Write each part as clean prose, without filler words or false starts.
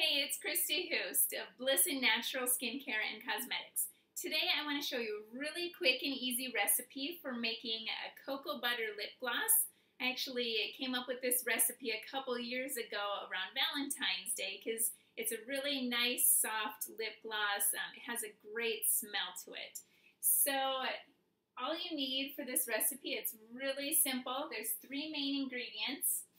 Hey, it's Christy Hoost of Blissen Natural Skincare and Cosmetics. Today I want to show you a really quick and easy recipe for making a cocoa butter lip gloss. I actually came up with this recipe a couple years ago around Valentine's Day because it's a really nice soft lip gloss. It has a great smell to it. So all you need for this recipe, it's really simple. There's three main ingredients.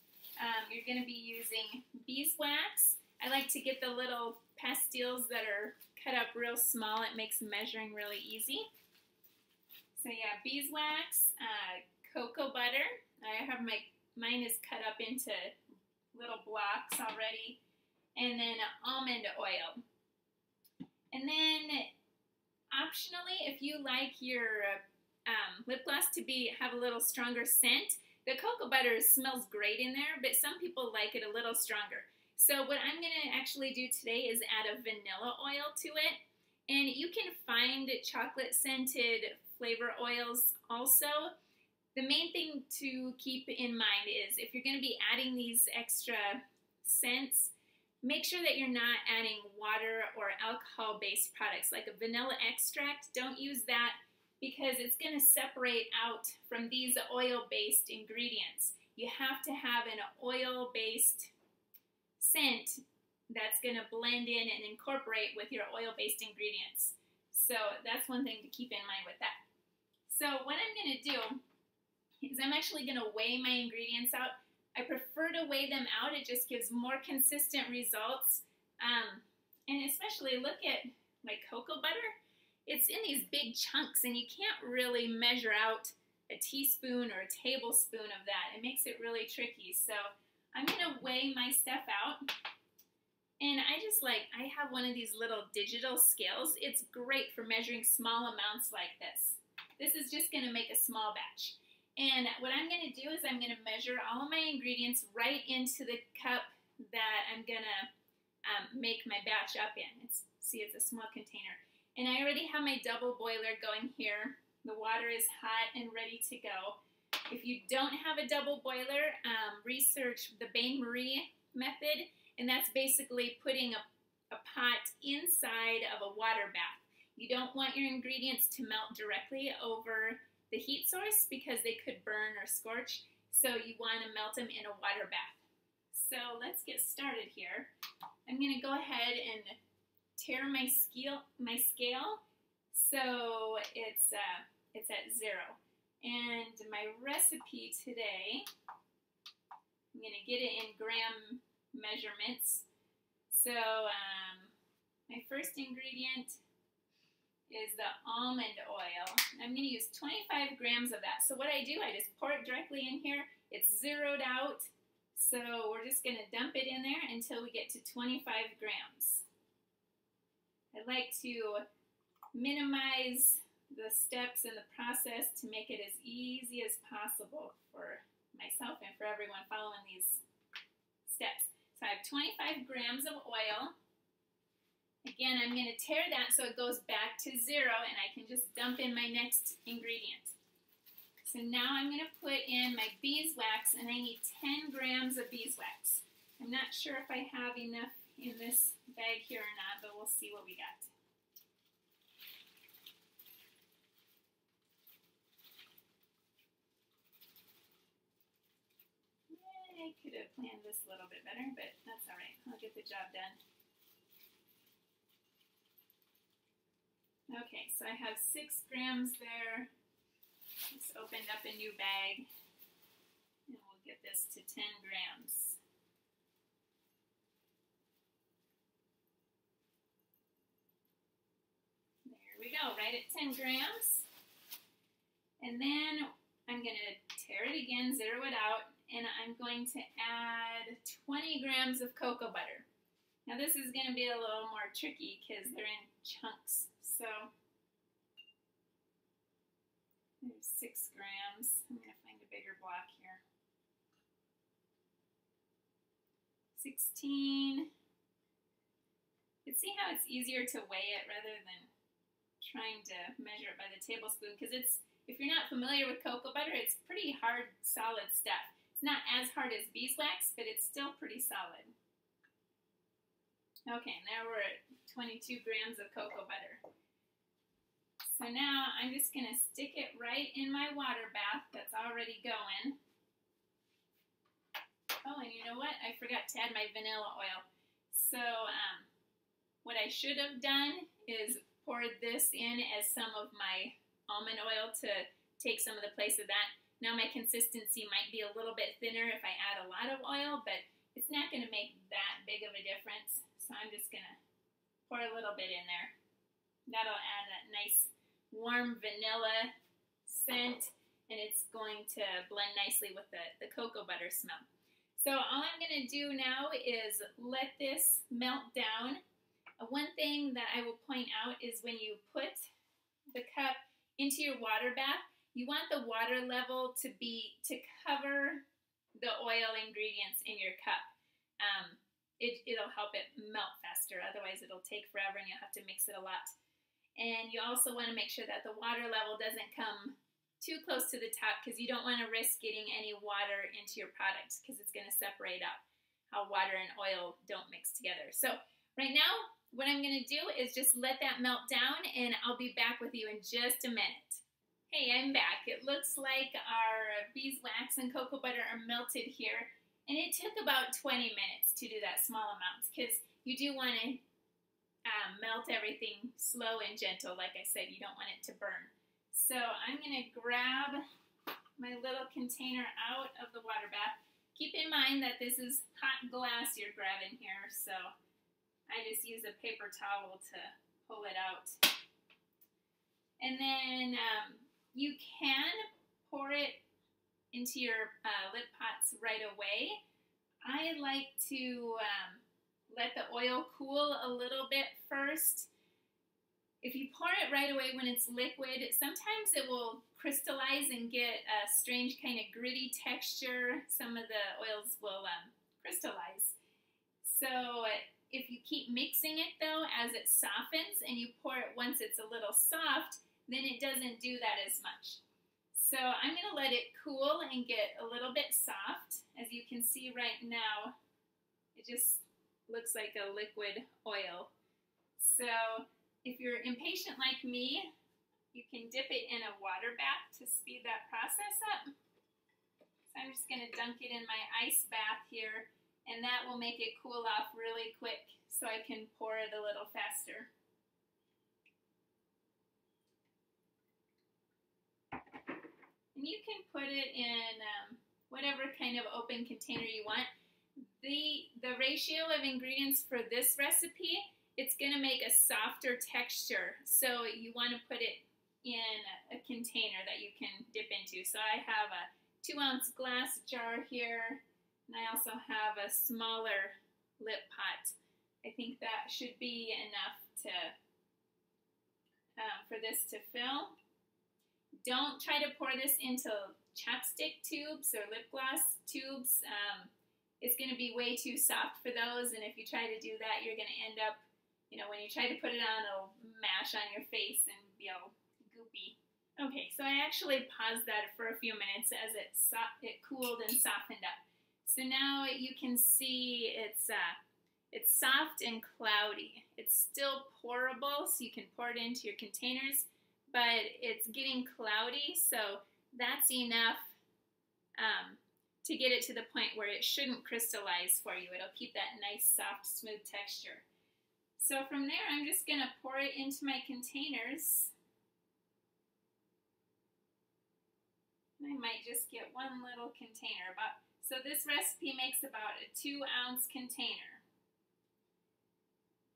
You're going to be using beeswax. I like to get the little pastilles that are cut up real small. It makes measuring really easy. So yeah, beeswax, cocoa butter. I have mine is cut up into little blocks already. And then almond oil. And then optionally, if you like your lip gloss to have a little stronger scent, the cocoa butter smells great in there, but some people like it a little stronger. So what I'm going to actually do today is add a vanilla oil to it. And you can find chocolate scented flavor oils also. The main thing to keep in mind is if you're going to be adding these extra scents, make sure that you're not adding water or alcohol-based products like a vanilla extract. Don't use that because it's going to separate out from these oil-based ingredients. You have to have an oil-based scent that's going to blend in and incorporate with your oil-based ingredients. So that's one thing to keep in mind with that. So what I'm going to do is I'm actually going to weigh my ingredients out. I prefer to weigh them out. It just gives more consistent results. And especially look at my cocoa butter. It's in these big chunks and you can't really measure out a teaspoon or a tablespoon of that. It makes it really tricky. So I'm going to weigh my stuff out, and I have one of these little digital scales. It's great for measuring small amounts like this. This is just going to make a small batch. And what I'm going to do is I'm going to measure all of my ingredients right into the cup that I'm going to make my batch up in. See, it's a small container. And I already have my double boiler going here. The water is hot and ready to go. If you don't have a double boiler, research the bain-marie method, and that's basically putting a pot inside of a water bath. You don't want your ingredients to melt directly over the heat source because they could burn or scorch, so you want to melt them in a water bath. So let's get started here. I'm going to go ahead and tare my scale so it's at 0. And my recipe today, I'm going to get it in gram measurements. So my first ingredient is the almond oil. I'm going to use 25 grams of that. So what I do, I just pour it directly in here. It's zeroed out. So we're just going to dump it in there until we get to 25 grams. I like to minimize the steps in the process to make it as easy as possible for myself and for everyone following these steps. So I have 25 grams of oil. Again, I'm going to tare that so it goes back to 0 and I can just dump in my next ingredient. So now I'm going to put in my beeswax, and I need 10 grams of beeswax. I'm not sure if I have enough in this bag here or not, but we'll see what we got. I could have planned this a little bit better, but that's all right. I'll get the job done. Okay, so I have 6 grams there. Just opened up a new bag, and we'll get this to 10 grams. There we go, right at 10 grams. And then I'm going to tare it again, zero it out, and I'm going to add 20 grams of cocoa butter. Now this is going to be a little more tricky because they're in chunks. So there's 6 grams. I'm going to find a bigger block here. 16. You can see how it's easier to weigh it rather than trying to measure it by the tablespoon, because if you're not familiar with cocoa butter, it's pretty hard, solid stuff. It's not as hard as beeswax, but it's still pretty solid. Okay, now we're at 22 grams of cocoa butter. So now I'm just going to stick it right in my water bath that's already going. Oh, and you know what? I forgot to add my vanilla oil. So what I should have done is poured this in as some of my almond oil to take some of the place of that. Now my consistency might be a little bit thinner if I add a lot of oil, but it's not going to make that big of a difference. So I'm just going to pour a little bit in there. That'll add that nice warm vanilla scent, and it's going to blend nicely with the cocoa butter smell. So all I'm going to do now is let this melt down. One thing that I will point out is when you put the cup into your water bath, you want the water level to cover the oil ingredients in your cup. It'll help it melt faster. Otherwise, it'll take forever and you'll have to mix it a lot. And you also want to make sure that the water level doesn't come too close to the top, because you don't want to risk getting any water into your product, because it's going to separate out how water and oil don't mix together. So right now, what I'm going to do is just let that melt down, and I'll be back with you in just a minute. Hey, I'm back. It looks like our beeswax and cocoa butter are melted here, and it took about 20 minutes to do that small amount, because you do want to melt everything slow and gentle. Like I said, you don't want it to burn. So I'm going to grab my little container out of the water bath. Keep in mind that this is hot glass you're grabbing here, so I just use a paper towel to pull it out. And then you can pour it into your lip pots right away. I like to let the oil cool a little bit first. If you pour it right away when it's liquid, sometimes it will crystallize and get a strange kind of gritty texture. Some of the oils will crystallize. So if you keep mixing it though, as it softens, and you pour it once it's a little soft, then it doesn't do that as much. So I'm going to let it cool and get a little bit soft. As you can see right now, it just looks like a liquid oil. So if you're impatient like me, you can dip it in a water bath to speed that process up. So I'm just going to dunk it in my ice bath here, and that will make it cool off really quick so I can pour it a little faster. And you can put it in whatever kind of open container you want. The ratio of ingredients for this recipe, it's going to make a softer texture. So you want to put it in a container that you can dip into. So I have a 2-ounce glass jar here, and I also have a smaller lip pot. I think that should be enough to for this to fill. Don't try to pour this into chapstick tubes or lip gloss tubes. It's going to be way too soft for those, and if you try to do that, you're going to end up, you know, when you try to put it on, it'll mash on your face and be all goopy. Okay, so I actually paused that for a few minutes as it cooled and softened up. So now you can see it's soft and cloudy. It's still pourable, so you can pour it into your containers, but it's getting cloudy, so that's enough to get it to the point where it shouldn't crystallize for you. It'll keep that nice, soft, smooth texture. So from there, I'm just going to pour it into my containers. I might just get one little container. So this recipe makes about a 2-ounce container.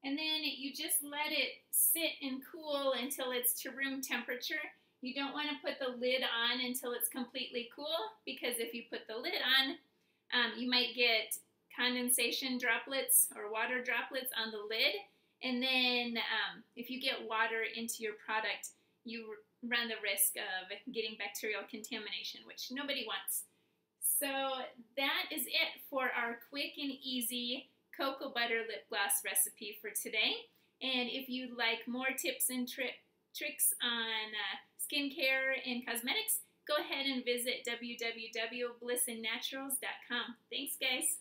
And then you just let it sit and cool until it's to room temperature. You don't want to put the lid on until it's completely cool, because if you put the lid on, you might get condensation droplets or water droplets on the lid. And then if you get water into your product, you run the risk of getting bacterial contamination, which nobody wants. So that is it for our quick and easy cocoa butter lip gloss recipe for today. And if you'd like more tips and tricks on skincare and cosmetics, go ahead and visit www.blissennaturals.com. Thanks, guys.